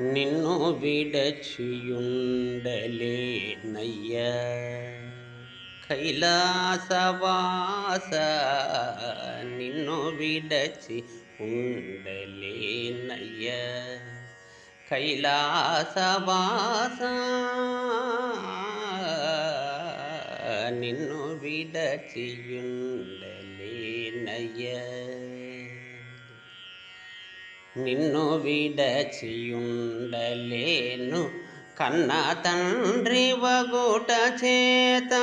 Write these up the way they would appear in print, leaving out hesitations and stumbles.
నిన్ను విడచియుండలేనయ్య కైలాసవాస. నిన్ను విడచి ఉండలేనయ్య కైలాసవాస. నిన్ను విడచియుండలేనయ్య నిన్ను విడచియుండలేను కన్న తండ్రి వగుట చేత.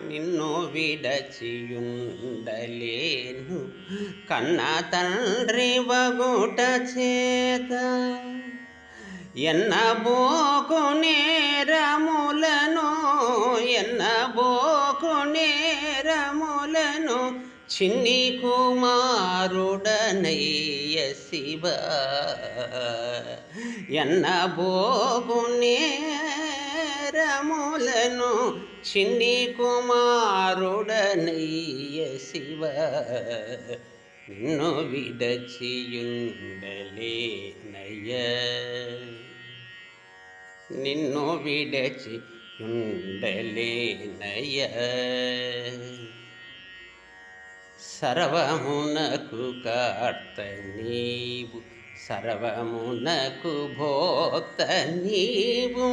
నిన్ను విడచియుండలేను కన్న తండ్రి వగుట చేత. ఎన్నబోకు నేరములను ఎన్నబోకు నేరములను చిన్ని కుమారుడనయ్య శివ. ఎన్నబోకు నేరములను చిన్ని కుమారుడనయ్య శివ. నిన్ను విడచియుండలేనయ్య నిన్ను విడచియుండలేనయ్య. సర్వమునకు కర్త నీవు సర్వమునకు భోక్త నీవు.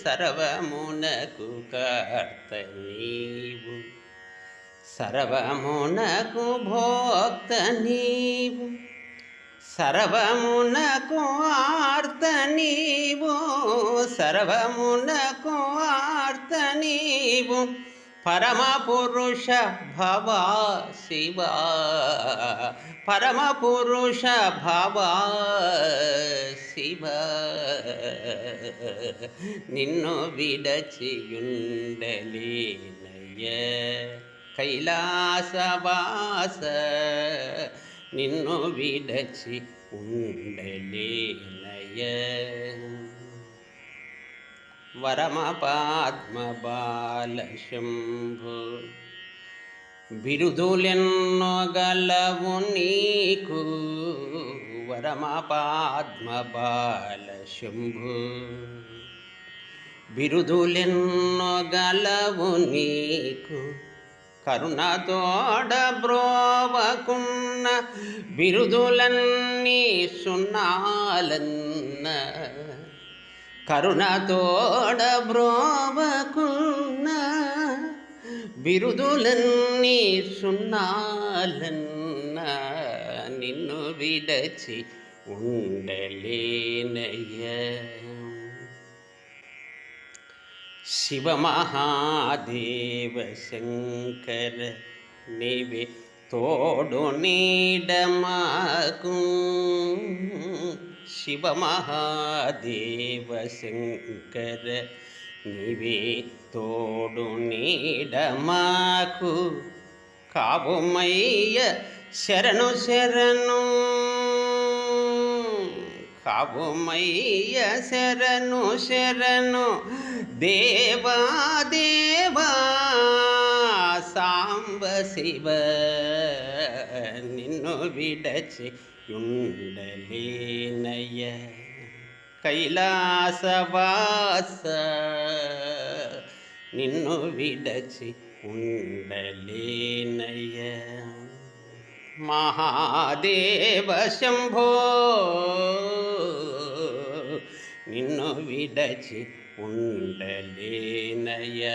సర్వమునకు కర్త నీవు సర్వమునకు భోక్త నీవు. సర్వమునకు ఆర్త నీవు సర్వమునకు ఆర్త నీవు. పరమ పురుష భవ శివ పరమ పురుష భవ శివ. నిన్ను విడచియుండలేనయ్య కైలాసవాస. నిన్ను విడచి ఉండలేనయ్య. వరమ పద్మ బాల శంభు బిరుదులెన్నో గలవు నీకు. వరమ పద్మ బాల శంభు బిరుదులెన్నో గలవు నీకు. కరుణతోడ బ్రోవకున్న బిరుదులన్నీ సున్నాలన్న. కరుణతోడ బ్రోవకున్న బిరుదులన్నీ సున్నాలన్న. నిన్ను విడచి ఉండలేనయ్య. శివ మహాదేవ శంకర నీవే తోడు నీడ మాకు. శివ మహాదేవ శంకర నీవే తోడు నీడ మాకు. కావుమయ్య శరణు శరణు కావుమయ్య శరణు శరణు. దేవా దేవా సాంబ శివ. నిన్ను విడచి ఉండలేనయ్య కైలాసవాస. నిన్ను విడచి ఉండలేనయ్య. మహాదేవ శంభో నిన్ను విడచి ఉండలేనయ్య.